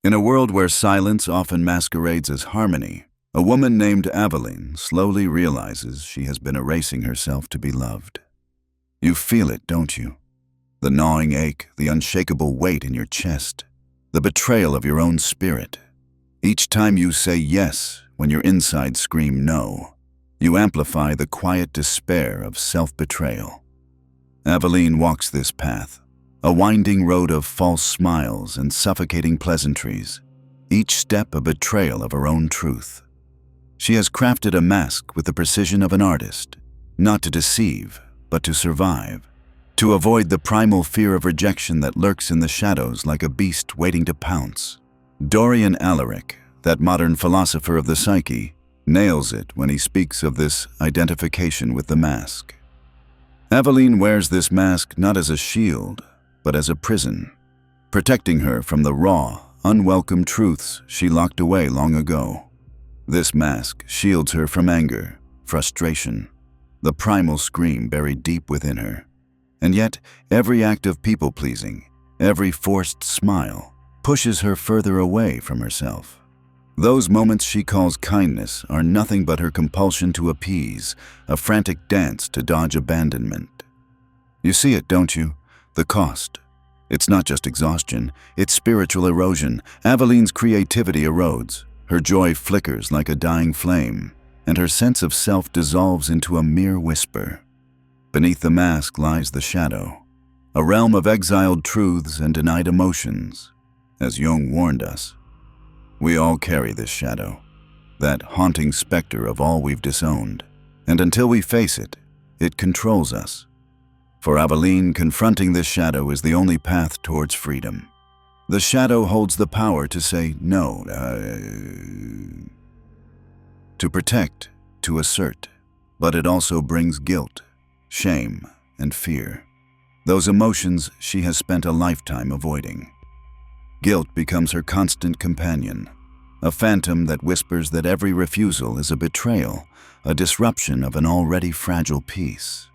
In a world where silence often masquerades as harmony, a woman named Aveline slowly realizes she has been erasing herself to be loved. You feel it, don't you? The gnawing ache, the unshakable weight in your chest, the betrayal of your own spirit. Each time you say yes when your insides scream no, you amplify the quiet despair of self-betrayal. Aveline walks this path, a winding road of false smiles and suffocating pleasantries, each step a betrayal of her own truth. She has crafted a mask with the precision of an artist, not to deceive, but to survive, to avoid the primal fear of rejection that lurks in the shadows like a beast waiting to pounce. Dorian Alaric, that modern philosopher of the psyche, nails it when he speaks of this identification with the mask. Aveline wears this mask not as a shield, but as a prison, protecting her from the raw, unwelcome truths she locked away long ago. This mask shields her from anger, frustration, the primal scream buried deep within her. And yet, every act of people-pleasing, every forced smile, pushes her further away from herself. Those moments she calls kindness are nothing but her compulsion to appease, a frantic dance to dodge abandonment. You see it, don't you? The cost. It's not just exhaustion, it's spiritual erosion. Aveline's creativity erodes, her joy flickers like a dying flame, and her sense of self dissolves into a mere whisper. Beneath the mask lies the shadow, a realm of exiled truths and denied emotions. As Jung warned us, we all carry this shadow, that haunting specter of all we've disowned, and until we face it, it controls us. For Aveline, confronting this shadow is the only path towards freedom. The shadow holds the power to say no, to protect, to assert, but it also brings guilt, shame, and fear. Those emotions she has spent a lifetime avoiding. Guilt becomes her constant companion, a phantom that whispers that every refusal is a betrayal, a disruption of an already fragile peace.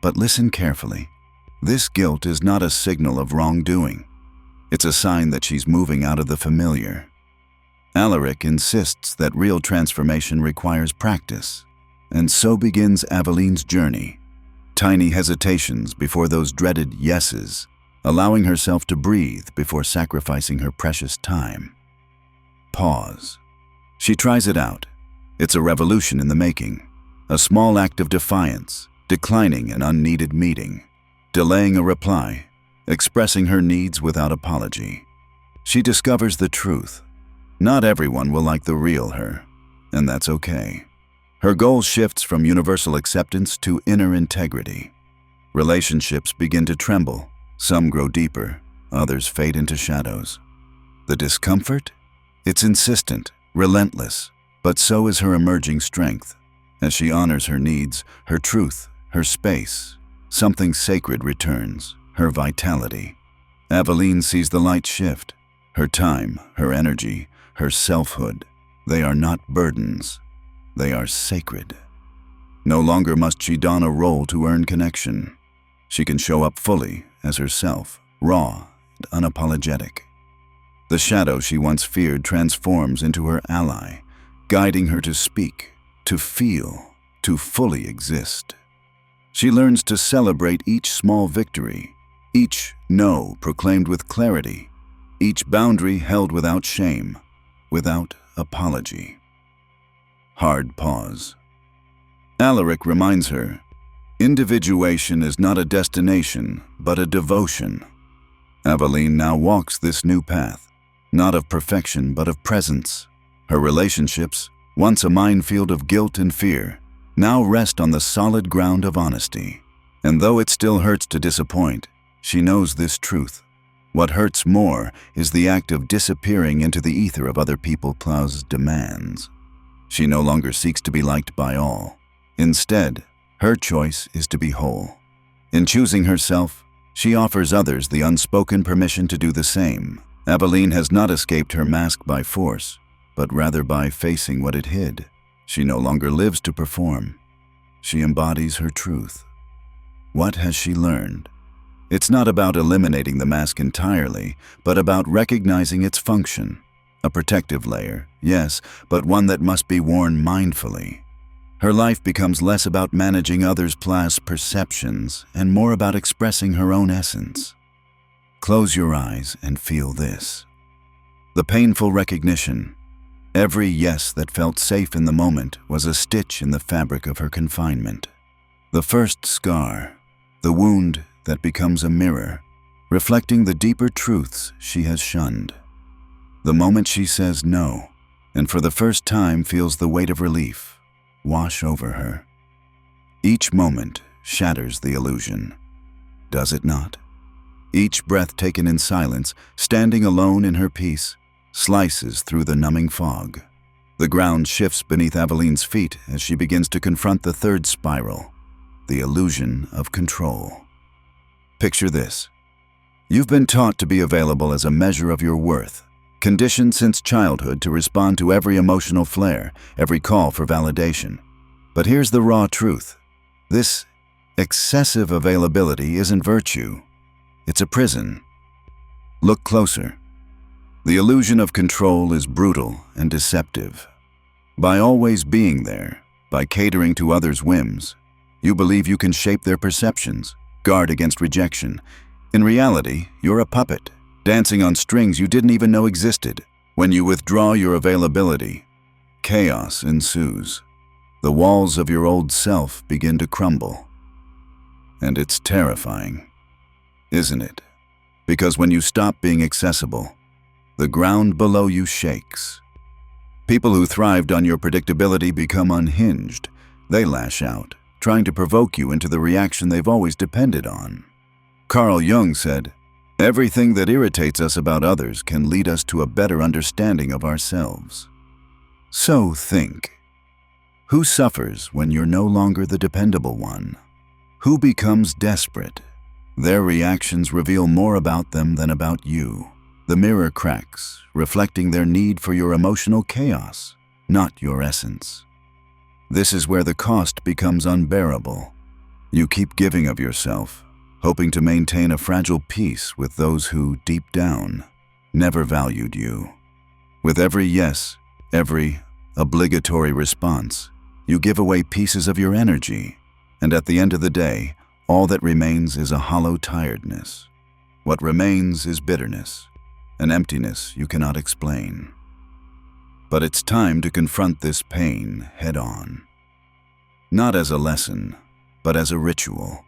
But listen carefully. This guilt is not a signal of wrongdoing. It's a sign that she's moving out of the familiar. Alaric insists that real transformation requires practice, and so begins Aveline's journey. Tiny hesitations before those dreaded yeses, allowing herself to breathe before sacrificing her precious time. Pause. She tries it out. It's a revolution in the making, a small act of defiance, declining an unneeded meeting, delaying a reply, expressing her needs without apology. She discovers the truth. Not everyone will like the real her, and that's okay. Her goal shifts from universal acceptance to inner integrity. Relationships begin to tremble. Some grow deeper, others fade into shadows. The discomfort? It's insistent, relentless, but so is her emerging strength. As she honors her needs, her truth, her space, something sacred returns, her vitality. Aveline sees the light shift. Her time, her energy, her selfhood, they are not burdens. They are sacred. No longer must she don a role to earn connection. She can show up fully as herself, raw and unapologetic. The shadow she once feared transforms into her ally, guiding her to speak, to feel, to fully exist. She learns to celebrate each small victory, each no proclaimed with clarity, each boundary held without shame, without apology. Hard pause. Alaric reminds her, individuation is not a destination, but a devotion. Aveline now walks this new path, not of perfection, but of presence. Her relationships, once a minefield of guilt and fear, now rest on the solid ground of honesty. And though it still hurts to disappoint, she knows this truth. What hurts more is the act of disappearing into the ether of other people's demands. She no longer seeks to be liked by all. Instead, her choice is to be whole. In choosing herself, she offers others the unspoken permission to do the same. Aveline has not escaped her mask by force, but rather by facing what it hid. She no longer lives to perform. She embodies her truth. What has she learned? It's not about eliminating the mask entirely, but about recognizing its function. A protective layer, yes, but one that must be worn mindfully. Her life becomes less about managing others' perceptions and more about expressing her own essence. Close your eyes and feel this. The painful recognition. Every yes that felt safe in the moment was a stitch in the fabric of her confinement. The first scar, the wound that becomes a mirror, reflecting the deeper truths she has shunned. The moment she says no, and for the first time feels the weight of relief wash over her. Each moment shatters the illusion, does it not? Each breath taken in silence, standing alone in her peace, slices through the numbing fog. The ground shifts beneath Aveline's feet as she begins to confront the third spiral, the illusion of control. Picture this. You've been taught to be available as a measure of your worth, conditioned since childhood to respond to every emotional flare, every call for validation. But here's the raw truth. This excessive availability isn't virtue. It's a prison. Look closer. The illusion of control is brutal and deceptive. By always being there, by catering to others' whims, you believe you can shape their perceptions, guard against rejection. In reality, you're a puppet, dancing on strings you didn't even know existed. When you withdraw your availability, chaos ensues. The walls of your old self begin to crumble. And it's terrifying, isn't it? Because when you stop being accessible, the ground below you shakes. People who thrived on your predictability become unhinged. They lash out, trying to provoke you into the reaction they've always depended on. Carl Jung said, "Everything that irritates us about others can lead us to a better understanding of ourselves." So think. Who suffers when you're no longer the dependable one? Who becomes desperate? Their reactions reveal more about them than about you. The mirror cracks, reflecting their need for your emotional chaos, not your essence. This is where the cost becomes unbearable. You keep giving of yourself, hoping to maintain a fragile peace with those who, deep down, never valued you. With every yes, every obligatory response, you give away pieces of your energy, and at the end of the day, all that remains is a hollow tiredness. What remains is bitterness, an emptiness you cannot explain. But it's time to confront this pain head-on. Not as a lesson, but as a ritual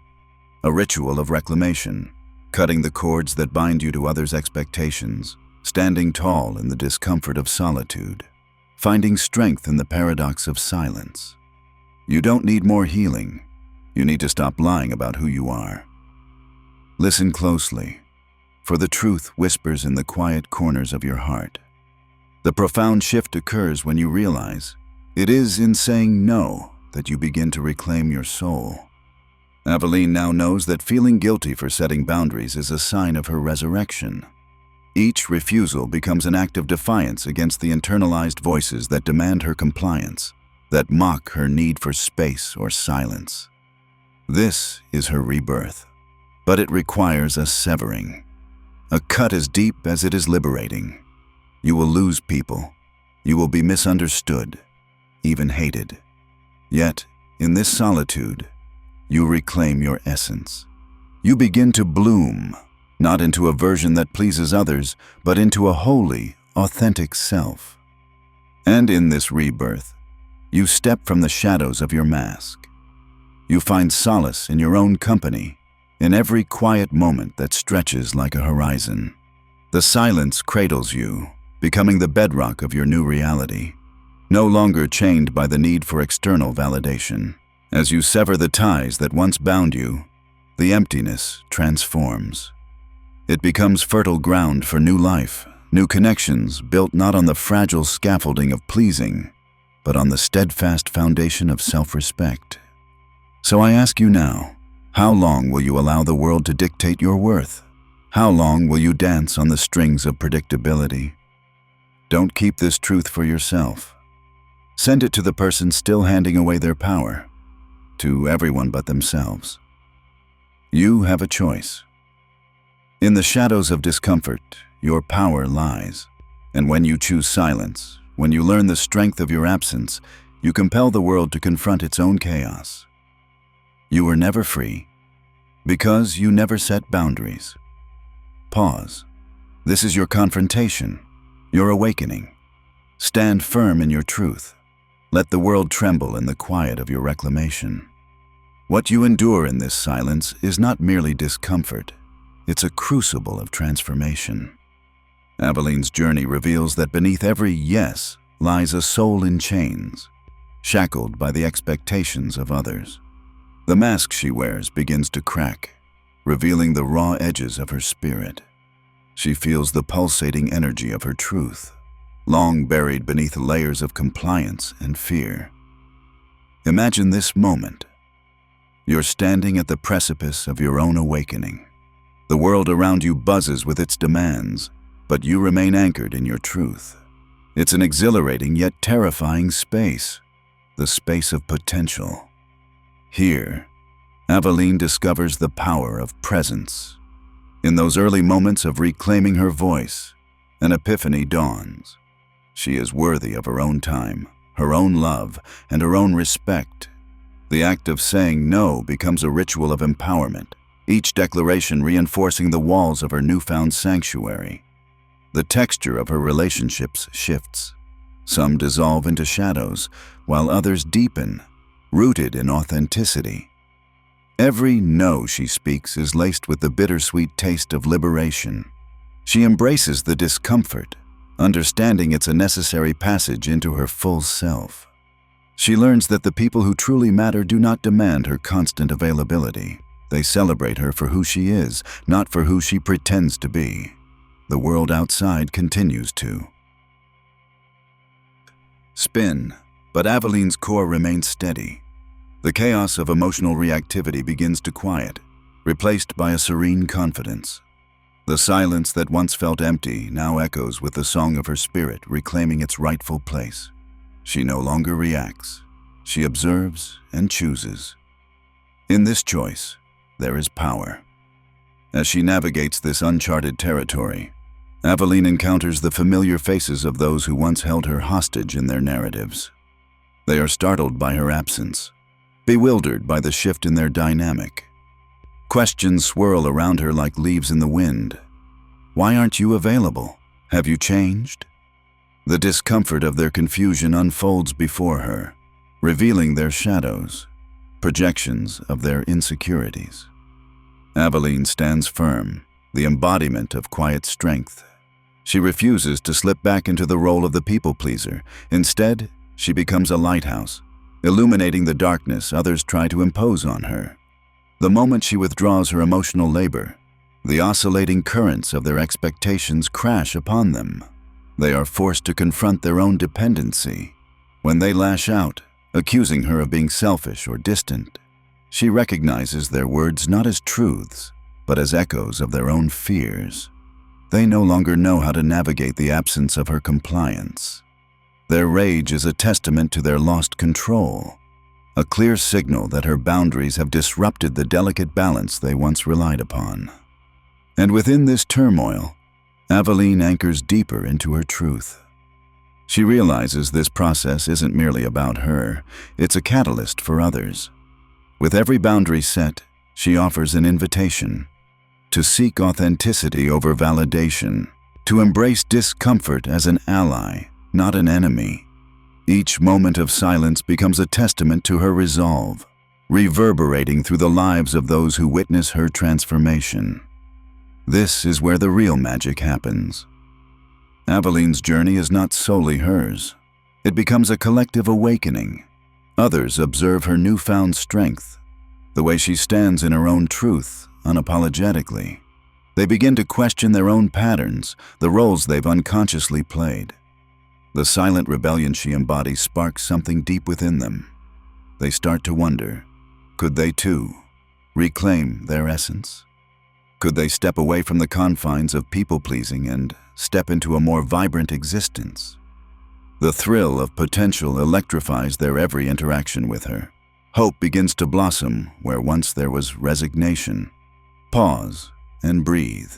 of reclamation, cutting the cords that bind you to others' expectations, standing tall in the discomfort of solitude, finding strength in the paradox of silence. You don't need more healing. You need to stop lying about who you are. Listen closely, for the truth whispers in the quiet corners of your heart. The profound shift occurs when you realize it is in saying no that you begin to reclaim your soul. Aveline now knows that feeling guilty for setting boundaries is a sign of her resurrection. Each refusal becomes an act of defiance against the internalized voices that demand her compliance, that mock her need for space or silence. This is her rebirth, but it requires a severing, a cut as deep as it is liberating. You will lose people. You will be misunderstood, even hated. Yet, in this solitude, you reclaim your essence. You begin to bloom, not into a version that pleases others, but into a holy, authentic self. And in this rebirth, you step from the shadows of your mask. You find solace in your own company, in every quiet moment that stretches like a horizon. The silence cradles you, becoming the bedrock of your new reality, no longer chained by the need for external validation. As you sever the ties that once bound you, the emptiness transforms. It becomes fertile ground for new life, new connections built not on the fragile scaffolding of pleasing, but on the steadfast foundation of self-respect. So I ask you now, how long will you allow the world to dictate your worth? How long will you dance on the strings of predictability? Don't keep this truth for yourself. Send it to the person still handing away their power, to everyone but themselves. You have a choice. In the shadows of discomfort, your power lies. And when you choose silence, when you learn the strength of your absence, you compel the world to confront its own chaos. You were never free because you never set boundaries. Pause. This is your confrontation, your awakening. Stand firm in your truth. Let the world tremble in the quiet of your reclamation. What you endure in this silence is not merely discomfort, it's a crucible of transformation. Aveline's journey reveals that beneath every yes lies a soul in chains, shackled by the expectations of others. The mask she wears begins to crack, revealing the raw edges of her spirit. She feels the pulsating energy of her truth, long buried beneath layers of compliance and fear. Imagine this moment. You're standing at the precipice of your own awakening. The world around you buzzes with its demands, but you remain anchored in your truth. It's an exhilarating yet terrifying space, the space of potential. Here, Aveline discovers the power of presence. In those early moments of reclaiming her voice, an epiphany dawns. She is worthy of her own time, her own love, and her own respect. The act of saying no becomes a ritual of empowerment, each declaration reinforcing the walls of her newfound sanctuary. The texture of her relationships shifts. Some dissolve into shadows, while others deepen, rooted in authenticity. Every no she speaks is laced with the bittersweet taste of liberation. She embraces the discomfort, understanding it's a necessary passage into her full self. She learns that the people who truly matter do not demand her constant availability. They celebrate her for who she is, not for who she pretends to be. The world outside continues to spin, but Aveline's core remains steady. The chaos of emotional reactivity begins to quiet, replaced by a serene confidence. The silence that once felt empty now echoes with the song of her spirit, reclaiming its rightful place. She no longer reacts. She observes and chooses. In this choice, there is power. As she navigates this uncharted territory, Aveline encounters the familiar faces of those who once held her hostage in their narratives. They are startled by her absence, bewildered by the shift in their dynamic. Questions swirl around her like leaves in the wind. Why aren't you available? Have you changed? The discomfort of their confusion unfolds before her, revealing their shadows, projections of their insecurities. Aveline stands firm, the embodiment of quiet strength. She refuses to slip back into the role of the people-pleaser. Instead, she becomes a lighthouse, illuminating the darkness others try to impose on her. The moment she withdraws her emotional labor, the oscillating currents of their expectations crash upon them. They are forced to confront their own dependency. When they lash out, accusing her of being selfish or distant, she recognizes their words not as truths, but as echoes of their own fears. They no longer know how to navigate the absence of her compliance. Their rage is a testament to their lost control, a clear signal that her boundaries have disrupted the delicate balance they once relied upon. And within this turmoil, Aveline anchors deeper into her truth. She realizes this process isn't merely about her, it's a catalyst for others. With every boundary set, she offers an invitation to seek authenticity over validation, to embrace discomfort as an ally, not an enemy. Each moment of silence becomes a testament to her resolve, reverberating through the lives of those who witness her transformation. This is where the real magic happens. Aveline's journey is not solely hers. It becomes a collective awakening. Others observe her newfound strength, the way she stands in her own truth, unapologetically. They begin to question their own patterns, the roles they've unconsciously played. The silent rebellion she embodies sparks something deep within them. They start to wonder, could they too reclaim their essence? Could they step away from the confines of people-pleasing and step into a more vibrant existence? The thrill of potential electrifies their every interaction with her. Hope begins to blossom where once there was resignation. Pause and breathe.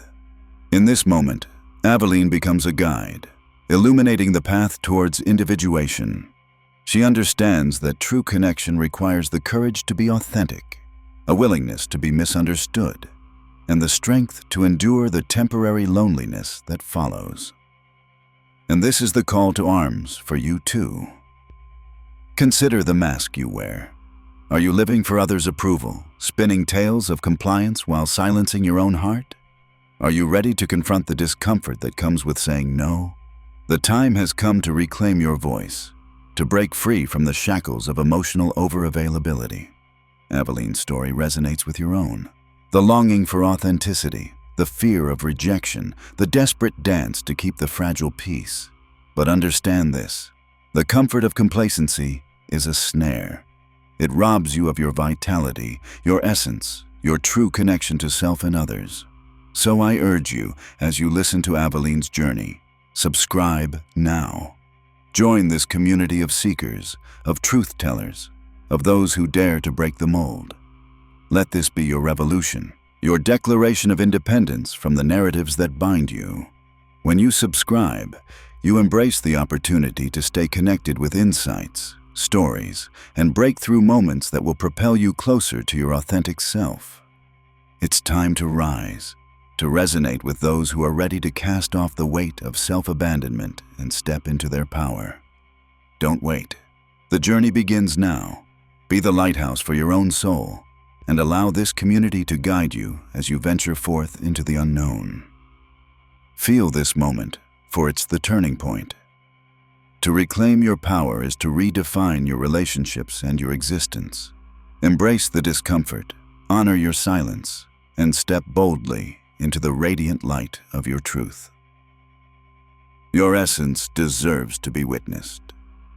In this moment, Aveline becomes a guide, illuminating the path towards individuation. She understands that true connection requires the courage to be authentic, a willingness to be misunderstood, and the strength to endure the temporary loneliness that follows. And this is the call to arms for you too. Consider the mask you wear. Are you living for others' approval, spinning tales of compliance while silencing your own heart? Are you ready to confront the discomfort that comes with saying no? The time has come to reclaim your voice, to break free from the shackles of emotional overavailability. Aveline's story resonates with your own. The longing for authenticity, the fear of rejection, the desperate dance to keep the fragile peace. But understand this: the comfort of complacency is a snare. It robs you of your vitality, your essence, your true connection to self and others. So I urge you, as you listen to Aveline's journey, subscribe now. Join this community of seekers, of truth-tellers, of those who dare to break the mold. Let this be your revolution, your declaration of independence from the narratives that bind you. When you subscribe, you embrace the opportunity to stay connected with insights, stories, and breakthrough moments that will propel you closer to your authentic self. It's time to rise, to resonate with those who are ready to cast off the weight of self-abandonment and step into their power. Don't wait. The journey begins now. Be the lighthouse for your own soul, and allow this community to guide you as you venture forth into the unknown. Feel this moment, for it's the turning point. To reclaim your power is to redefine your relationships and your existence. Embrace the discomfort, honor your silence, and step boldly into the radiant light of your truth. Your essence deserves to be witnessed.